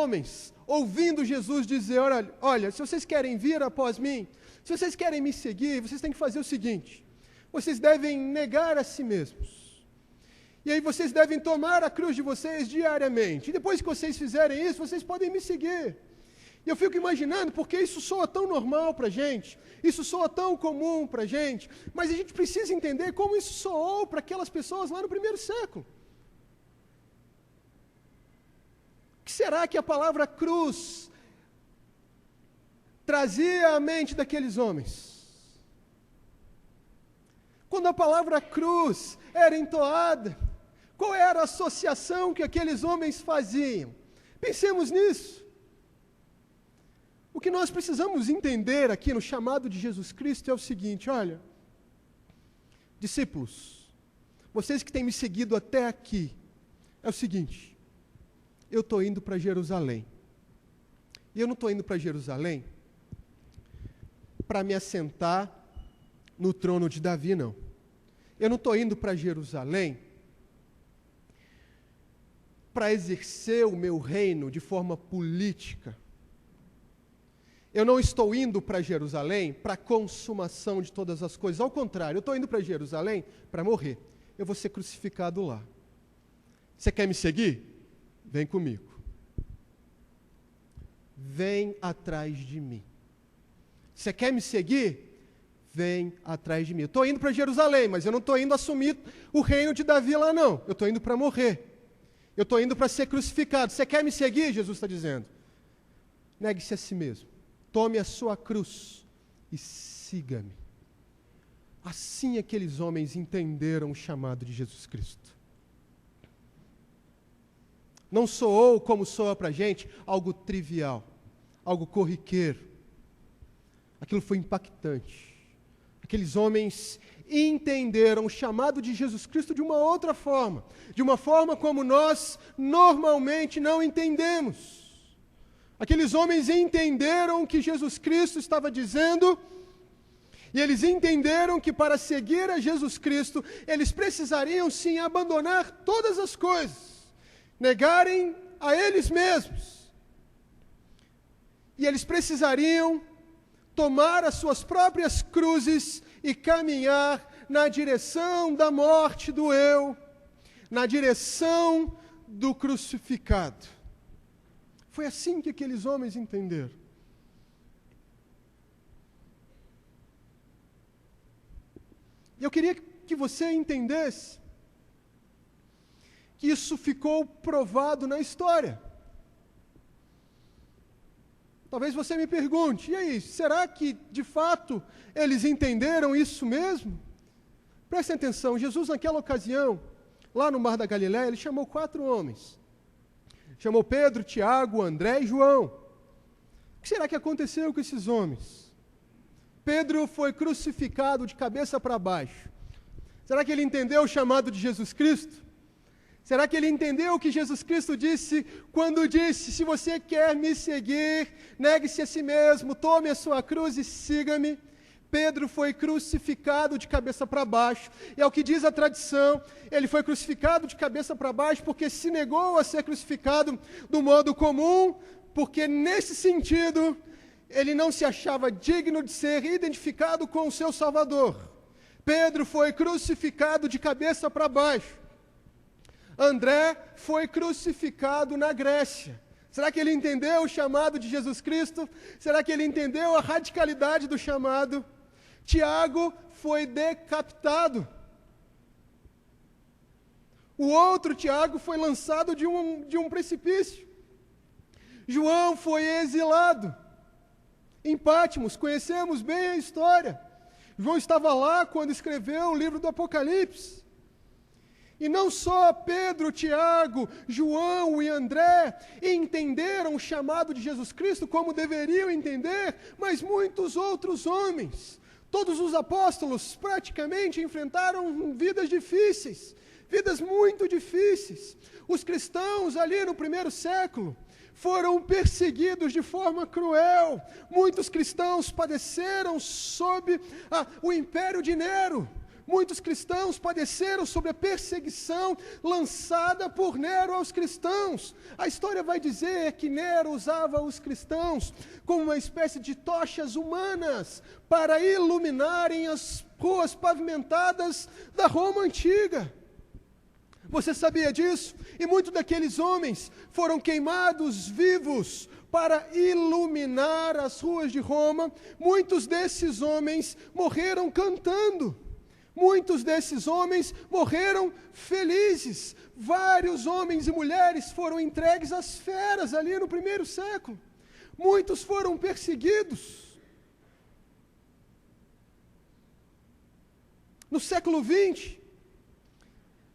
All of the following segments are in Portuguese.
homens, ouvindo Jesus dizer, olha, se vocês querem vir após mim, se vocês querem me seguir, vocês têm que fazer o seguinte, vocês devem negar a si mesmos. E aí vocês devem tomar a cruz de vocês diariamente. E depois que vocês fizerem isso, vocês podem me seguir. E eu fico imaginando, porque isso soa tão normal para a gente, isso soa tão comum para a gente, mas a gente precisa entender como isso soou para aquelas pessoas lá no primeiro século. O que será que a palavra cruz trazia à mente daqueles homens? Quando a palavra cruz era entoada, qual era a associação que aqueles homens faziam? Pensemos nisso. O que nós precisamos entender aqui no chamado de Jesus Cristo é o seguinte, olha, discípulos, vocês que têm me seguido até aqui, é o seguinte, eu estou indo para Jerusalém. E eu não estou indo para Jerusalém para me assentar no trono de Davi, não. Eu não estou indo para Jerusalém para exercer o meu reino de forma política. Eu não estou indo para Jerusalém para a consumação de todas as coisas. Ao contrário, eu estou indo para Jerusalém para morrer. Eu vou ser crucificado lá. Você quer me seguir? Vem comigo. Vem atrás de mim. Você quer me seguir? Vem atrás de mim. Eu estou indo para Jerusalém, mas eu não estou indo assumir o reino de Davi lá, não. Eu estou indo para morrer. Eu estou indo para ser crucificado. Você quer me seguir? Jesus está dizendo. Negue-se a si mesmo. Tome a sua cruz e siga-me. Assim aqueles homens entenderam o chamado de Jesus Cristo. Não soou como soa para a gente algo trivial, algo corriqueiro. Aquilo foi impactante. Aqueles homens entenderam o chamado de Jesus Cristo de uma outra forma, de uma forma como nós normalmente não entendemos. Aqueles homens entenderam o que Jesus Cristo estava dizendo, e eles entenderam que para seguir a Jesus Cristo, eles precisariam sim abandonar todas as coisas, negarem a eles mesmos. E eles precisariam tomar as suas próprias cruzes e caminhar na direção da morte do eu, na direção do crucificado. Foi assim que aqueles homens entenderam. E eu queria que você entendesse que isso ficou provado na história. Talvez você me pergunte, e aí, será que de fato eles entenderam isso mesmo? Prestem atenção, Jesus naquela ocasião, lá no Mar da Galileia, ele chamou 4 homens. Chamou Pedro, Tiago, André e João. O que será que aconteceu com esses homens? Pedro foi crucificado de cabeça para baixo. Será que ele entendeu o chamado de Jesus Cristo? Será que ele entendeu o que Jesus Cristo disse quando disse, se você quer me seguir, negue-se a si mesmo, tome a sua cruz e siga-me? Pedro foi crucificado de cabeça para baixo, e ao que diz a tradição, ele foi crucificado de cabeça para baixo porque se negou a ser crucificado do modo comum, porque nesse sentido, ele não se achava digno de ser identificado com o seu Salvador. Pedro foi crucificado de cabeça para baixo. André foi crucificado na Grécia. Será que ele entendeu o chamado de Jesus Cristo? Será que ele entendeu a radicalidade do chamado? Tiago foi decapitado. O outro Tiago foi lançado de um precipício. João foi exilado em Patmos. Conhecemos bem a história. João estava lá quando escreveu o livro do Apocalipse. E não só Pedro, Tiago, João e André entenderam o chamado de Jesus Cristo como deveriam entender, mas muitos outros homens. Todos os apóstolos praticamente enfrentaram vidas difíceis, vidas muito difíceis. Os cristãos ali no primeiro século foram perseguidos de forma cruel. Muitos cristãos padeceram sob o império de Nero. Muitos cristãos padeceram sobre a perseguição lançada por Nero aos cristãos. A história vai dizer que Nero usava os cristãos como uma espécie de tochas humanas para iluminarem as ruas pavimentadas da Roma antiga. Você sabia disso? E muitos daqueles homens foram queimados vivos para iluminar as ruas de Roma. Muitos desses homens morreram cantando. Muitos desses homens morreram felizes. Vários homens e mulheres foram entregues às feras ali no primeiro século. Muitos foram perseguidos. No século XX,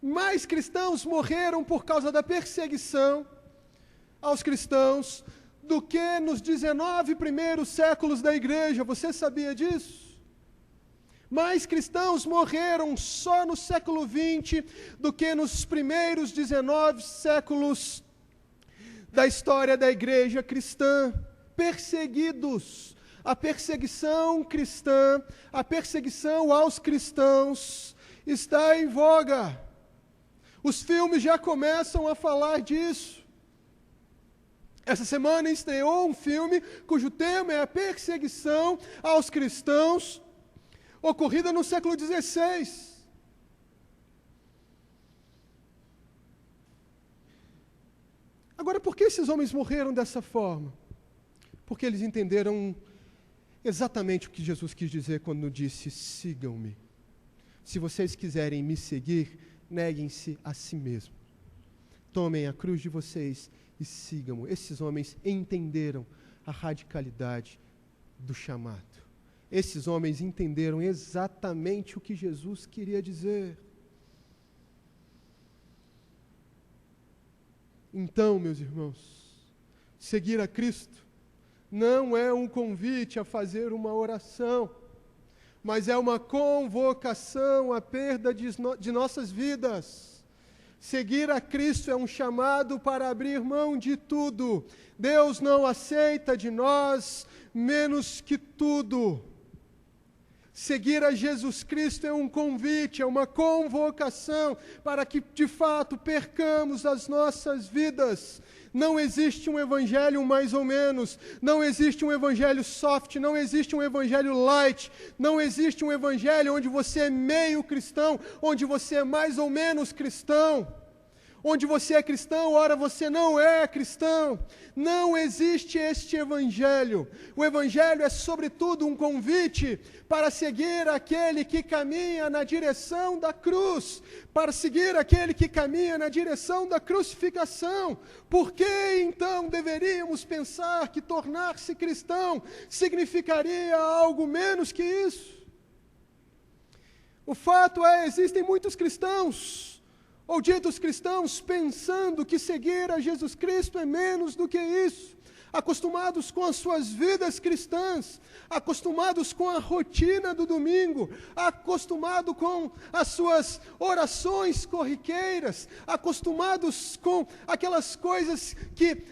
mais cristãos morreram por causa da perseguição aos cristãos do que nos 19 primeiros séculos da igreja. Você sabia disso? Mais cristãos morreram só no século XX do que nos primeiros 19 séculos da história da igreja cristã. Perseguidos. A perseguição cristã, a perseguição aos cristãos está em voga. Os filmes já começam a falar disso. Essa semana estreou um filme cujo tema é a perseguição aos cristãos, ocorrida no século XVI. Agora, por que esses homens morreram dessa forma? Porque eles entenderam exatamente o que Jesus quis dizer quando disse: sigam-me. Se vocês quiserem me seguir, neguem-se a si mesmos. Tomem a cruz de vocês e sigam-me. Esses homens entenderam a radicalidade do chamado. Esses homens entenderam exatamente o que Jesus queria dizer. Então, meus irmãos, seguir a Cristo não é um convite a fazer uma oração, mas é uma convocação à perda de nossas vidas. Seguir a Cristo é um chamado para abrir mão de tudo. Deus não aceita de nós menos que tudo. Seguir a Jesus Cristo é um convite, é uma convocação para que, de fato, percamos as nossas vidas. Não existe um evangelho mais ou menos, não existe um evangelho soft, não existe um evangelho light, não existe um evangelho onde você é meio cristão, onde você é mais ou menos cristão, onde você é cristão, ora você não é cristão. Não existe este evangelho. O evangelho é, sobretudo, um convite para seguir aquele que caminha na direção da cruz, para seguir aquele que caminha na direção da crucificação. Por que, então, deveríamos pensar que tornar-se cristão significaria algo menos que isso? O fato é, existem muitos cristãos, ou ditos cristãos, pensando que seguir a Jesus Cristo é menos do que isso, acostumados com as suas vidas cristãs, acostumados com a rotina do domingo, acostumados com as suas orações corriqueiras, acostumados com aquelas coisas que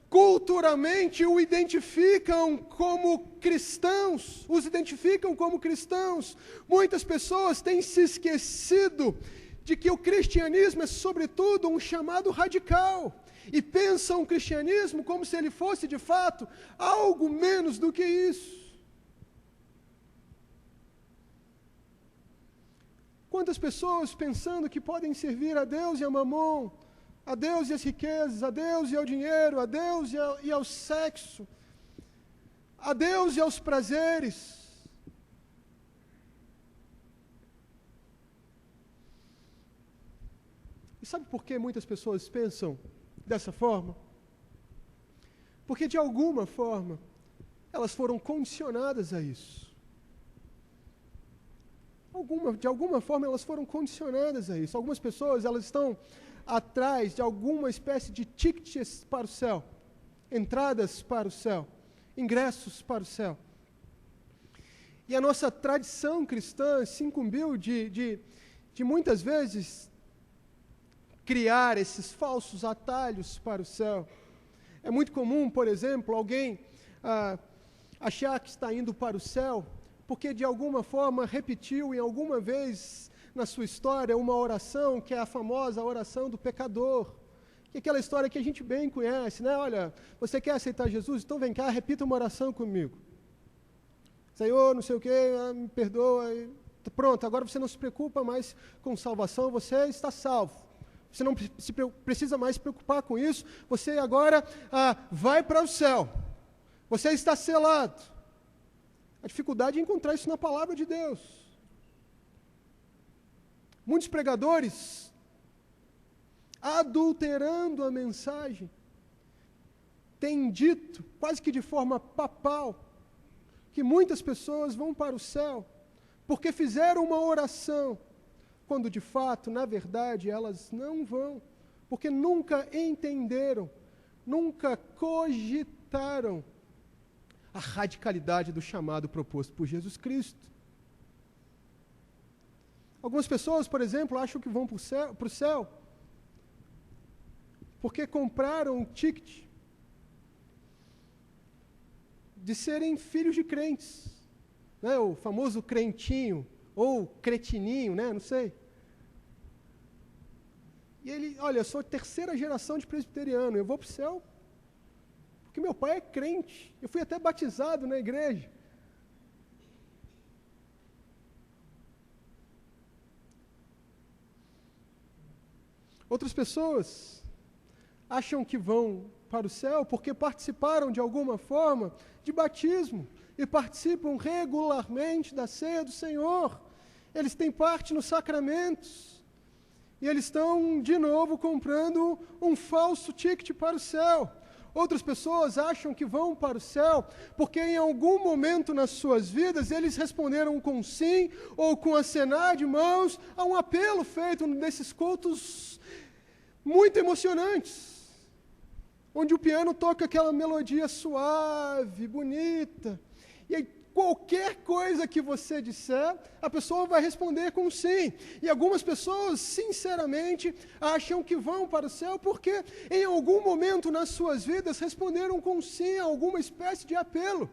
culturalmente o identificam como cristãos, os identificam como cristãos. Muitas pessoas têm se esquecido de que o cristianismo é, sobretudo, um chamado radical, e pensam o cristianismo como se ele fosse, de fato, algo menos do que isso. Quantas pessoas pensando que podem servir a Deus e a Mamon, a Deus e as riquezas, a Deus e ao dinheiro, a Deus e ao sexo, a Deus e aos prazeres. E sabe por que muitas pessoas pensam dessa forma? Porque, de alguma forma, elas foram condicionadas a isso. De alguma forma, elas foram condicionadas a isso. Algumas pessoas, elas estão atrás de alguma espécie de tickets para o céu, entradas para o céu, ingressos para o céu. E a nossa tradição cristã se incumbiu de muitas vezes criar esses falsos atalhos para o céu. É muito comum, por exemplo, alguém achar que está indo para o céu porque de alguma forma repetiu em alguma vez na sua história uma oração que é a famosa oração do pecador. Que é aquela história que a gente bem conhece, né? Olha, você quer aceitar Jesus? Então vem cá, repita uma oração comigo. Senhor, não sei o quê, me perdoa. Pronto, agora você não se preocupa mais com salvação, você está salvo. Você não precisa mais se preocupar com isso, você agora vai para o céu. Você está selado. A dificuldade é encontrar isso na palavra de Deus. Muitos pregadores, adulterando a mensagem, têm dito, quase que de forma papal, que muitas pessoas vão para o céu porque fizeram uma oração, quando de fato, na verdade, elas não vão, porque nunca entenderam, nunca cogitaram a radicalidade do chamado proposto por Jesus Cristo. Algumas pessoas, por exemplo, acham que vão para o céu porque compraram um ticket de serem filhos de crentes, né? O famoso crentinho, ou cretininho, né? Não sei. E ele, olha, eu sou terceira geração de presbiteriano, eu vou para o céu porque meu pai é crente, eu fui até batizado na igreja. Outras pessoas acham que vão para o céu porque participaram de alguma forma de batismo e participam regularmente da ceia do Senhor. Eles têm parte nos sacramentos e eles estão de novo comprando um falso ticket para o céu. Outras pessoas acham que vão para o céu porque em algum momento nas suas vidas eles responderam com sim ou com acenar de mãos a um apelo feito nesses cultos muito emocionantes, onde o piano toca aquela melodia suave, bonita, e aí qualquer coisa que você disser, a pessoa vai responder com sim. E algumas pessoas, sinceramente, acham que vão para o céu porque em algum momento nas suas vidas responderam com sim a alguma espécie de apelo.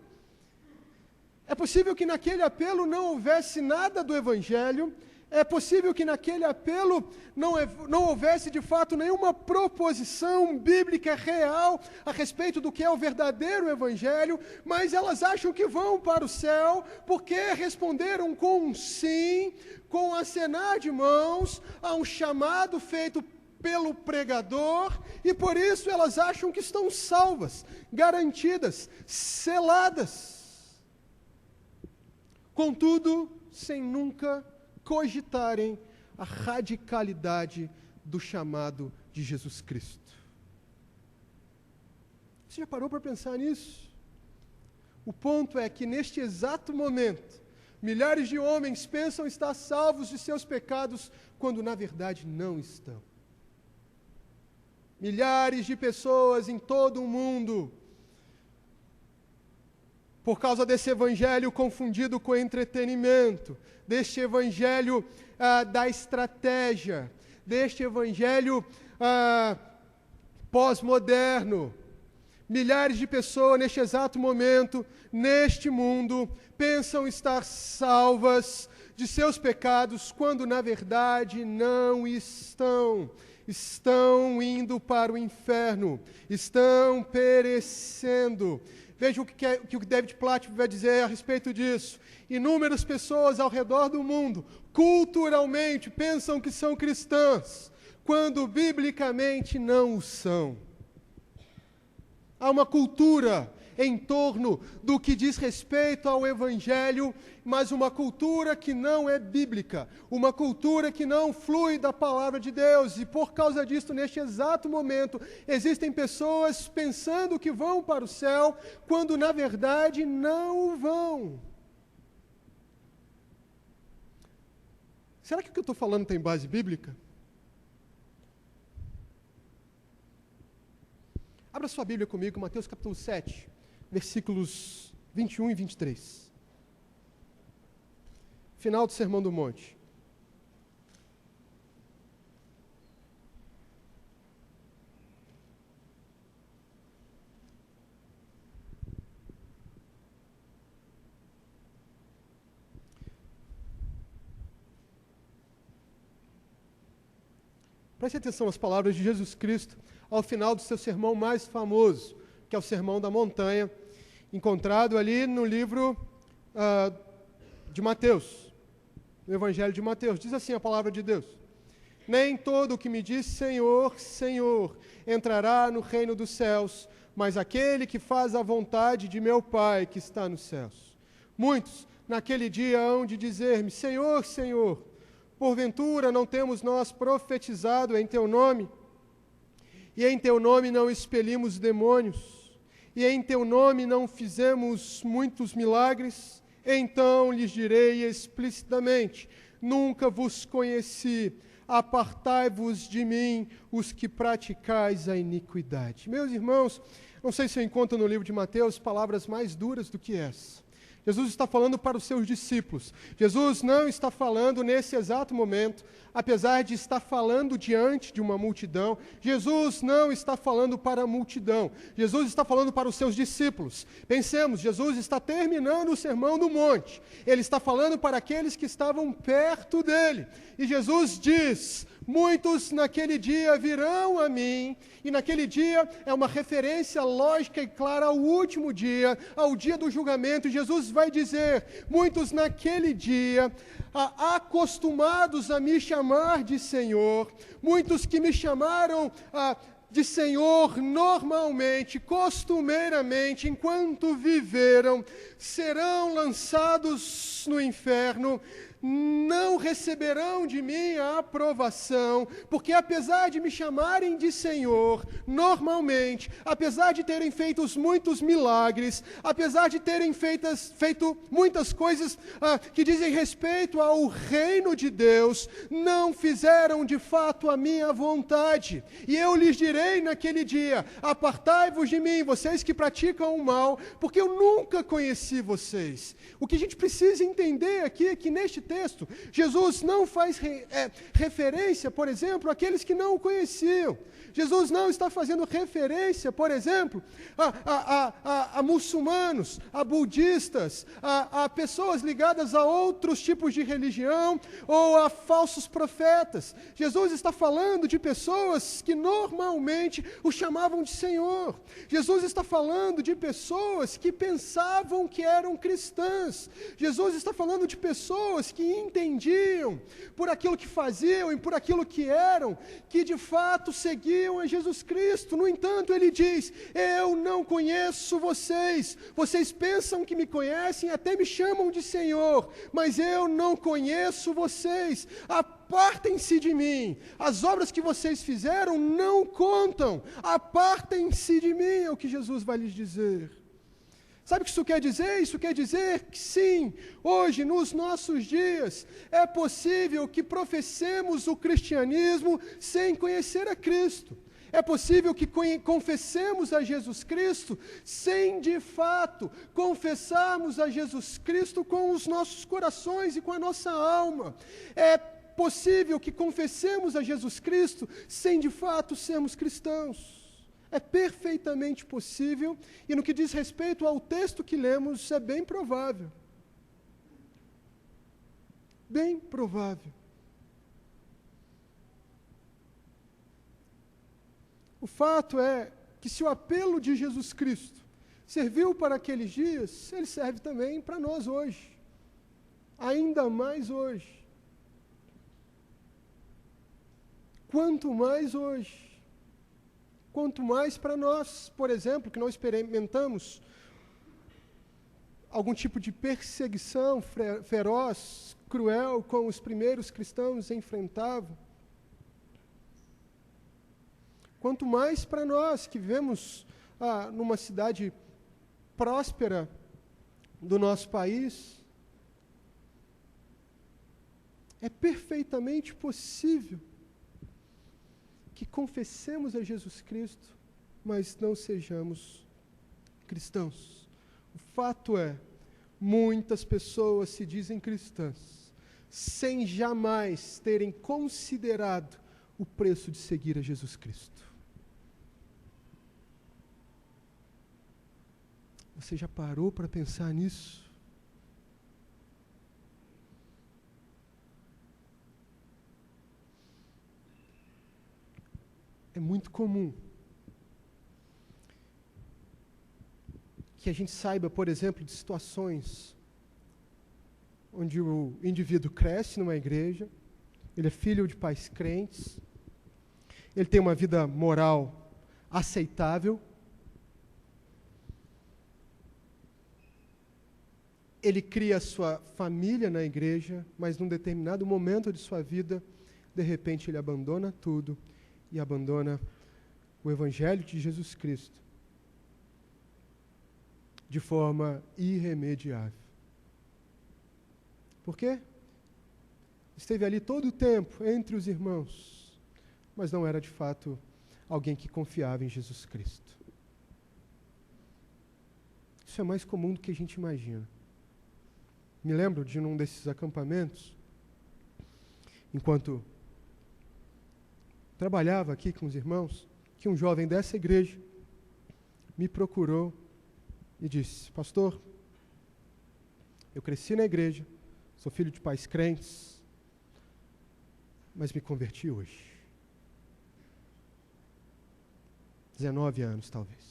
É possível que naquele apelo não houvesse nada do Evangelho, é possível que naquele apelo não houvesse de fato nenhuma proposição bíblica real a respeito do que é o verdadeiro Evangelho, mas elas acham que vão para o céu porque responderam com um sim, com acenar de mãos a um chamado feito pelo pregador, e por isso elas acham que estão salvas, garantidas, seladas. Contudo, sem nunca cogitarem a radicalidade do chamado de Jesus Cristo. Você já parou para pensar nisso? O ponto é que neste exato momento, milhares de homens pensam estar salvos de seus pecados, quando na verdade não estão. Milhares de pessoas em todo o mundo, por causa desse evangelho confundido com entretenimento, deste evangelho da estratégia, deste evangelho pós-moderno. Milhares de pessoas neste exato momento, neste mundo, pensam estar salvas de seus pecados, quando na verdade não estão. Estão indo para o inferno, estão perecendo. Veja o que o David Platt vai dizer a respeito disso. Inúmeras pessoas ao redor do mundo, culturalmente, pensam que são cristãs, quando biblicamente não o são. Há uma cultura em torno do que diz respeito ao Evangelho, mas uma cultura que não é bíblica, uma cultura que não flui da palavra de Deus, e por causa disso, neste exato momento, existem pessoas pensando que vão para o céu, quando na verdade não vão. Será que o que eu estou falando tem base bíblica? Abra sua Bíblia comigo, Mateus capítulo 7. Versículos 21 e 23. Final do Sermão do Monte. Preste atenção às palavras de Jesus Cristo ao final do seu sermão mais famoso, que é o Sermão da Montanha, encontrado ali no livro de Mateus, no Evangelho de Mateus. Diz assim a palavra de Deus: nem todo o que me diz Senhor, Senhor, entrará no reino dos céus, mas aquele que faz a vontade de meu Pai que está nos céus. Muitos naquele dia hão de dizer-me: Senhor, Senhor, porventura não temos nós profetizado em teu nome? E em teu nome não expelimos demônios? E em teu nome não fizemos muitos milagres? Então lhes direi explicitamente: nunca vos conheci, apartai-vos de mim, os que praticais a iniquidade. Meus irmãos, não sei se eu encontro no livro de Mateus palavras mais duras do que essa. Jesus está falando para os seus discípulos. Jesus não está falando nesse exato momento, apesar de estar falando diante de uma multidão. Jesus não está falando para a multidão. Jesus está falando para os seus discípulos. Pensemos, Jesus está terminando o Sermão do Monte. Ele está falando para aqueles que estavam perto dele. E Jesus diz: muitos naquele dia virão a mim, e naquele dia é uma referência lógica e clara ao último dia, ao dia do julgamento. Jesus vai dizer: muitos naquele dia, acostumados a me chamar de Senhor, muitos que me chamaram de Senhor normalmente, costumeiramente, enquanto viveram, serão lançados no inferno, não receberão de mim a aprovação, porque apesar de me chamarem de Senhor, normalmente, apesar de terem feito muitos milagres, apesar de terem feito muitas coisas que dizem respeito ao reino de Deus, não fizeram de fato a minha vontade. E eu lhes direi naquele dia: apartai-vos de mim, vocês que praticam o mal, porque eu nunca conheci vocês. O que a gente precisa entender aqui é que neste texto, Jesus não faz referência, por exemplo, àqueles que não o conheciam. Jesus não está fazendo referência, por exemplo, a muçulmanos, a budistas, a pessoas ligadas a outros tipos de religião ou a falsos profetas. Jesus está falando de pessoas que normalmente o chamavam de Senhor. Jesus está falando de pessoas que pensavam que eram cristãs. Jesus está falando de pessoas que entendiam, por aquilo que faziam e por aquilo que eram, que de fato seguiam a Jesus Cristo. No entanto, ele diz: eu não conheço vocês. Vocês pensam que me conhecem, até me chamam de Senhor, mas eu não conheço vocês. Apartem-se de mim. As obras que vocês fizeram não contam. Apartem-se de mim, é o que Jesus vai lhes dizer. Sabe o que isso quer dizer? Isso quer dizer que sim, hoje, nos nossos dias, é possível que professemos o cristianismo sem conhecer a Cristo. É possível que confessemos a Jesus Cristo sem, de fato, confessarmos a Jesus Cristo com os nossos corações e com a nossa alma. É possível que confessemos a Jesus Cristo sem, de fato, sermos cristãos. É perfeitamente possível, e no que diz respeito ao texto que lemos, é bem provável. Bem provável. O fato é que se o apelo de Jesus Cristo serviu para aqueles dias, ele serve também para nós hoje. Ainda mais hoje. Quanto mais hoje. Quanto mais para nós, por exemplo, que não experimentamos algum tipo de perseguição feroz, cruel, como os primeiros cristãos enfrentavam. Quanto mais para nós que vivemos numa cidade próspera do nosso país, é perfeitamente possível que confessemos a Jesus Cristo, mas não sejamos cristãos. O fato é, muitas pessoas se dizem cristãs, sem jamais terem considerado o preço de seguir a Jesus Cristo. Você já parou para pensar nisso? muito comum que a gente saiba, por exemplo, de situações onde o indivíduo cresce numa igreja, ele é filho de pais crentes, ele tem uma vida moral aceitável, ele cria a sua família na igreja, mas num determinado momento de sua vida, de repente ele abandona tudo e abandona o Evangelho de Jesus Cristo de forma irremediável. Por quê? Esteve ali todo o tempo entre os irmãos, mas não era de fato alguém que confiava em Jesus Cristo. Isso é mais comum do que a gente imagina. Me lembro de um desses acampamentos, enquanto trabalhava aqui com os irmãos, que um jovem dessa igreja me procurou e disse: pastor, eu cresci na igreja, sou filho de pais crentes, mas me converti hoje. 19 anos, talvez.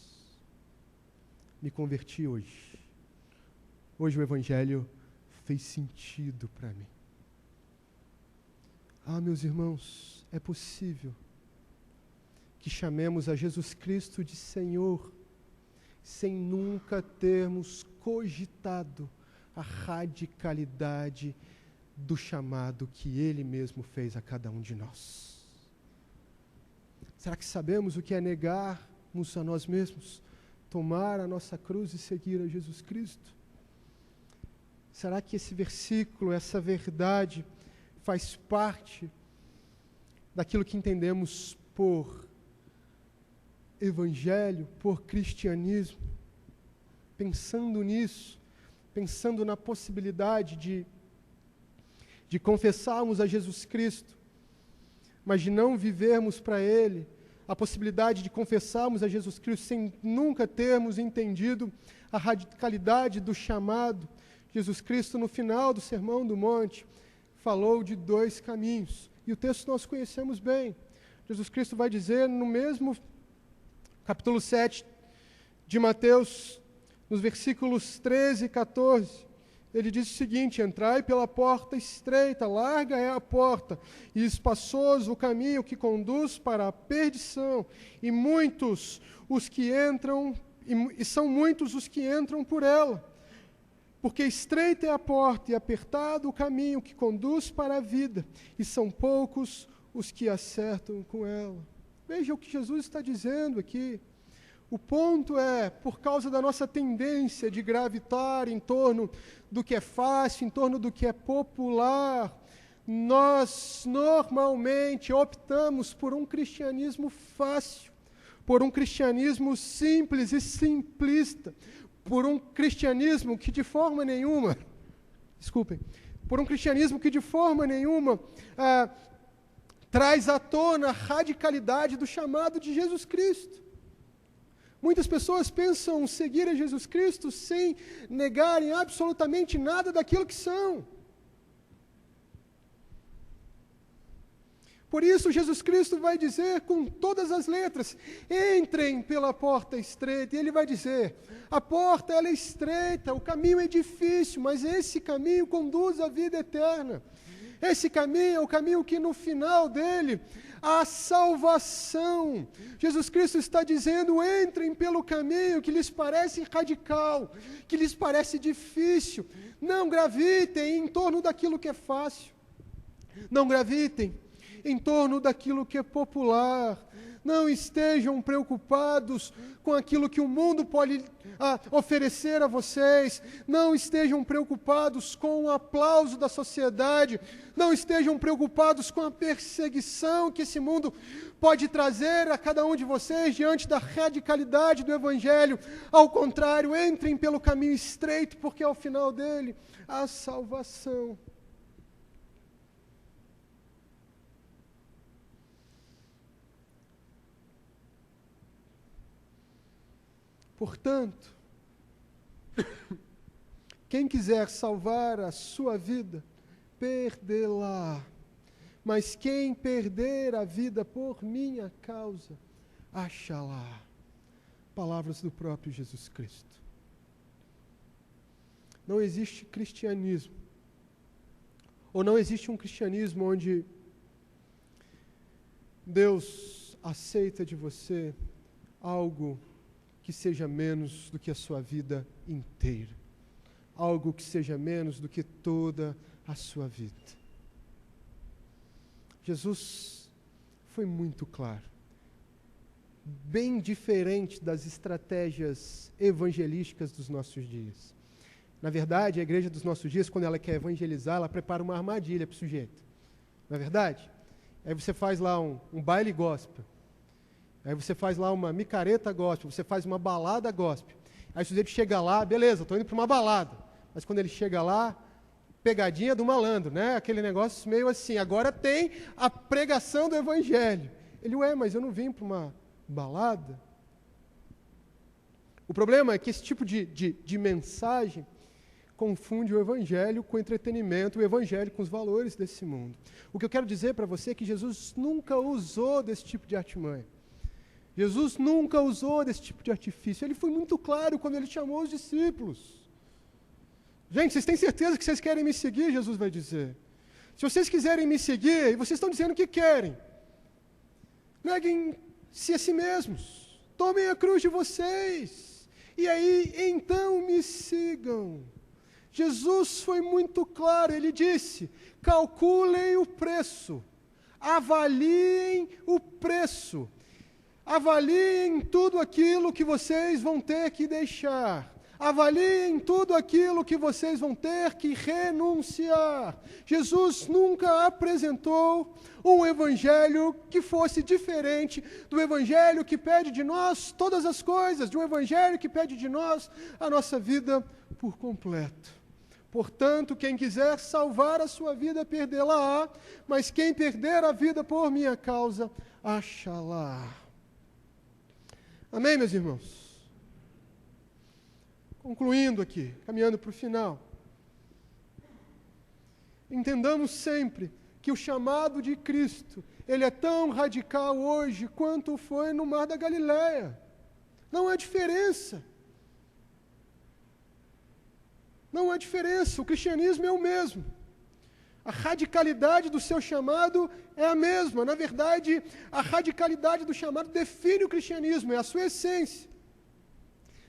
Me converti hoje. Hoje o Evangelho fez sentido para mim. Ah, meus irmãos, é possível que chamemos a Jesus Cristo de Senhor, sem nunca termos cogitado a radicalidade do chamado que Ele mesmo fez a cada um de nós. Será que sabemos o que é negarmos a nós mesmos, tomar a nossa cruz e seguir a Jesus Cristo? Será que esse versículo, essa verdade, faz parte daquilo que entendemos por Evangelho, por cristianismo? Pensando nisso, pensando na possibilidade de confessarmos a Jesus Cristo, mas de não vivermos para Ele, a possibilidade de confessarmos a Jesus Cristo sem nunca termos entendido a radicalidade do chamado. Jesus Cristo, no final do Sermão do Monte, falou de 2 caminhos, e o texto nós conhecemos bem. Jesus Cristo vai dizer no mesmo capítulo 7 de Mateus, nos versículos 13 e 14, ele diz o seguinte: entrai pela porta estreita, larga é a porta, e espaçoso o caminho que conduz para a perdição, e muitos os que entram, e são muitos os que entram por ela. Porque estreita é a porta e apertado o caminho que conduz para a vida, e são poucos os que acertam com ela. Veja o que Jesus está dizendo aqui. O ponto é, por causa da nossa tendência de gravitar em torno do que é fácil, em torno do que é popular, nós normalmente optamos por um cristianismo fácil, por um cristianismo simples e simplista, por um cristianismo que de forma nenhuma, por um cristianismo que de forma nenhuma traz à tona a radicalidade do chamado de Jesus Cristo. Muitas pessoas pensam seguir a Jesus Cristo sem negarem absolutamente nada daquilo que são. Por isso, Jesus Cristo vai dizer com todas as letras: entrem pela porta estreita. E Ele vai dizer: a porta ela é estreita, o caminho é difícil, mas esse caminho conduz à vida eterna. Esse caminho é o caminho que no final dele há salvação. Jesus Cristo está dizendo: entrem pelo caminho que lhes parece radical, que lhes parece difícil. Não gravitem em torno daquilo que é fácil. Não gravitem em torno daquilo que é popular. Não estejam preocupados com aquilo que o mundo pode oferecer a vocês. Não estejam preocupados com o aplauso da sociedade. Não estejam preocupados com a perseguição que esse mundo pode trazer a cada um de vocês diante da radicalidade do Evangelho. Ao contrário, entrem pelo caminho estreito, porque ao final dele há salvação. Portanto, quem quiser salvar a sua vida, perdê-la. Mas quem perder a vida por minha causa, acha lá. Palavras do próprio Jesus Cristo. Não existe cristianismo, ou não existe um cristianismo onde Deus aceita de você algo que seja menos do que a sua vida inteira. Algo que seja menos do que toda a sua vida. Jesus foi muito claro. Bem diferente das estratégias evangelísticas dos nossos dias. Na verdade, a igreja dos nossos dias, quando ela quer evangelizar, ela prepara uma armadilha para o sujeito. Não é verdade? Aí você faz lá um baile gospel. Aí você faz lá uma micareta gospel, você faz uma balada gospel. Aí o sujeito chega lá, beleza, estou indo para uma balada. Mas quando ele chega lá, pegadinha do malandro, né? Aquele negócio meio assim, agora tem a pregação do evangelho. Ele, mas eu não vim para uma balada. O problema é que esse tipo de mensagem confunde o evangelho com o entretenimento, o evangelho com os valores desse mundo. O que eu quero dizer para você é que Jesus nunca usou desse tipo de artimanha. Jesus nunca usou desse tipo de artifício. Ele foi muito claro quando ele chamou os discípulos. Gente, vocês têm certeza que vocês querem me seguir? Jesus vai dizer. Se vocês quiserem me seguir, e vocês estão dizendo que querem, neguem-se a si mesmos, tomem a cruz de vocês, e aí então me sigam. Jesus foi muito claro, ele disse, calculem o preço, avaliem o preço, avaliem tudo aquilo que vocês vão ter que deixar, avaliem tudo aquilo que vocês vão ter que renunciar. Jesus nunca apresentou um evangelho que fosse diferente do evangelho que pede de nós todas as coisas, de um evangelho que pede de nós a nossa vida por completo. Portanto, quem quiser salvar a sua vida, perdê-la-á, mas quem perder a vida por minha causa, acha-la. Amém, meus irmãos? Concluindo aqui, caminhando para o final. Entendamos sempre que o chamado de Cristo, ele é tão radical hoje quanto foi no Mar da Galileia. Não há diferença. Não há diferença, o cristianismo é o mesmo. A radicalidade do seu chamado é a mesma. Na verdade, a radicalidade do chamado define o cristianismo, é a sua essência.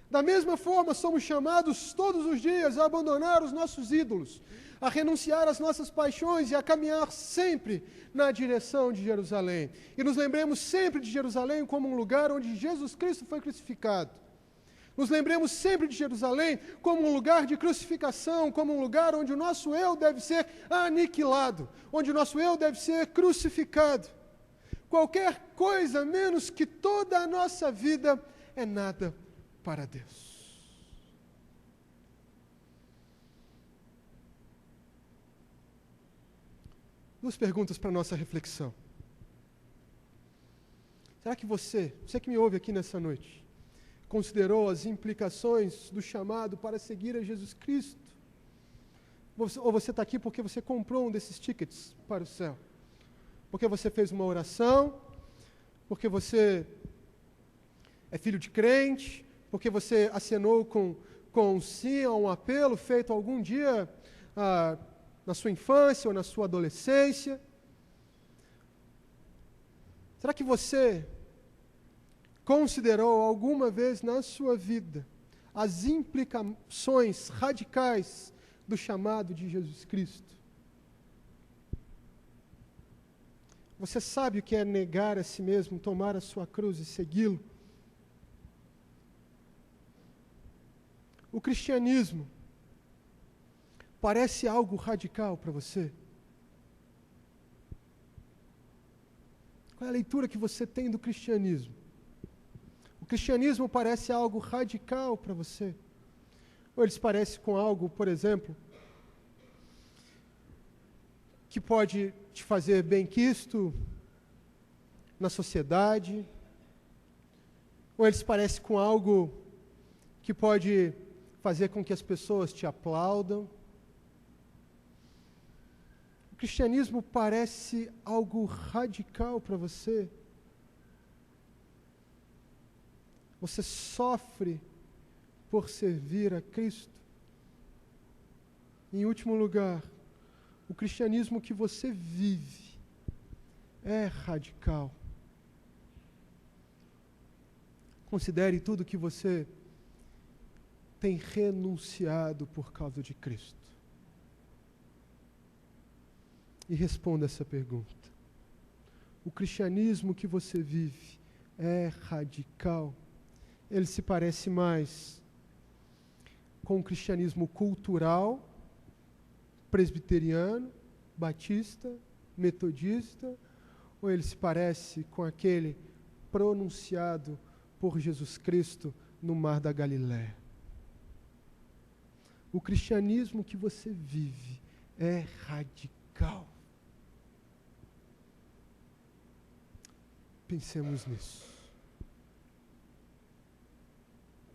Da mesma forma, somos chamados todos os dias a abandonar os nossos ídolos, a renunciar às nossas paixões e a caminhar sempre na direção de Jerusalém. E nos lembremos sempre de Jerusalém como um lugar onde Jesus Cristo foi crucificado. Nos lembremos sempre de Jerusalém como um lugar de crucificação, como um lugar onde o nosso eu deve ser aniquilado, onde o nosso eu deve ser crucificado. Qualquer coisa menos que toda a nossa vida é nada para Deus. Duas perguntas para a nossa reflexão. Será que você que me ouve aqui nessa noite, considerou as implicações do chamado para seguir a Jesus Cristo? Ou você está aqui porque você comprou um desses tickets para o céu? Porque você fez uma oração? Porque você é filho de crente? Porque você acenou com um sim a um apelo feito algum dia na sua infância ou na sua adolescência? Será que você considerou alguma vez na sua vida as implicações radicais do chamado de Jesus Cristo? Você sabe o que é negar a si mesmo, tomar a sua cruz e segui-lo? O cristianismo parece algo radical para você? Qual é a leitura que você tem do cristianismo? O cristianismo parece algo radical para você? Ou ele se parece com algo, por exemplo, que pode te fazer bem-quisto na sociedade? Ou ele se parece com algo que pode fazer com que as pessoas te aplaudam? O cristianismo parece algo radical para você? Você sofre por servir a Cristo? Em último lugar, o cristianismo que você vive é radical. Considere tudo que você tem renunciado por causa de Cristo. E responda essa pergunta. O cristianismo que você vive é radical? Ele se parece mais com o cristianismo cultural, presbiteriano, batista, metodista, ou ele se parece com aquele pronunciado por Jesus Cristo no Mar da Galileia? O cristianismo que você vive é radical. Pensemos nisso.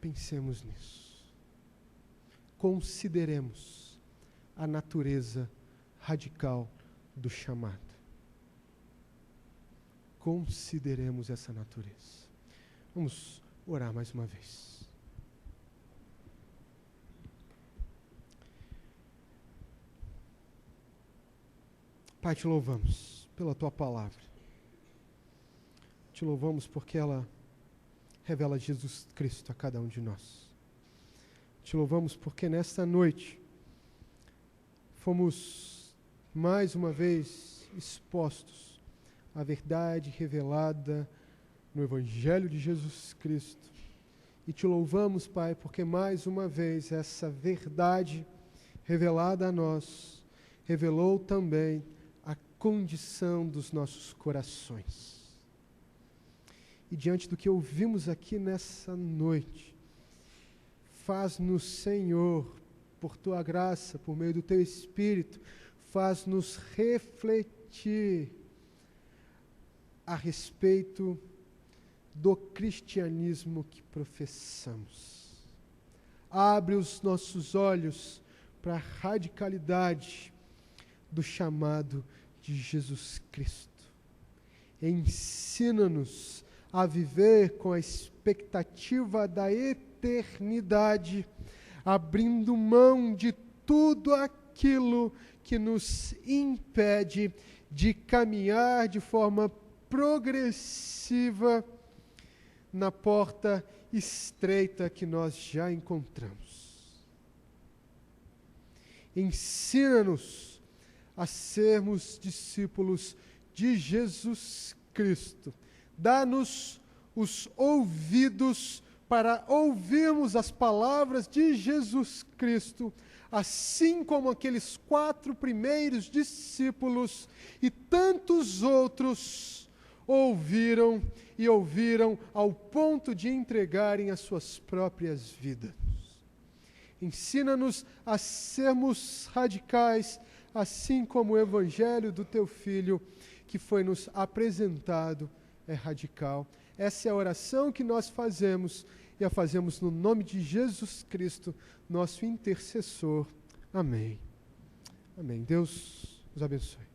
Pensemos nisso. Consideremos a natureza radical do chamado. Consideremos essa natureza. Vamos orar mais uma vez. Pai, te louvamos pela tua palavra. Te louvamos porque ela revela Jesus Cristo a cada um de nós. Te louvamos porque nesta noite fomos mais uma vez expostos à verdade revelada no Evangelho de Jesus Cristo. E te louvamos, Pai, porque mais uma vez essa verdade revelada a nós revelou também a condição dos nossos corações. E diante do que ouvimos aqui nessa noite, faz-nos, Senhor, por Tua graça, por meio do Teu Espírito, faz-nos refletir a respeito do cristianismo que professamos. Abre os nossos olhos para a radicalidade do chamado de Jesus Cristo. Ensina-nos a viver com a expectativa da eternidade, abrindo mão de tudo aquilo que nos impede de caminhar de forma progressiva na porta estreita que nós já encontramos. Ensina-nos a sermos discípulos de Jesus Cristo. Dá-nos os ouvidos para ouvirmos as palavras de Jesus Cristo, assim como aqueles 4 primeiros discípulos e tantos outros ouviram e ouviram ao ponto de entregarem as suas próprias vidas. Ensina-nos a sermos radicais, assim como o Evangelho do Teu Filho, que foi nos apresentado, é radical. Essa é a oração que nós fazemos, e a fazemos no nome de Jesus Cristo, nosso intercessor. Amém. Amém. Deus os abençoe.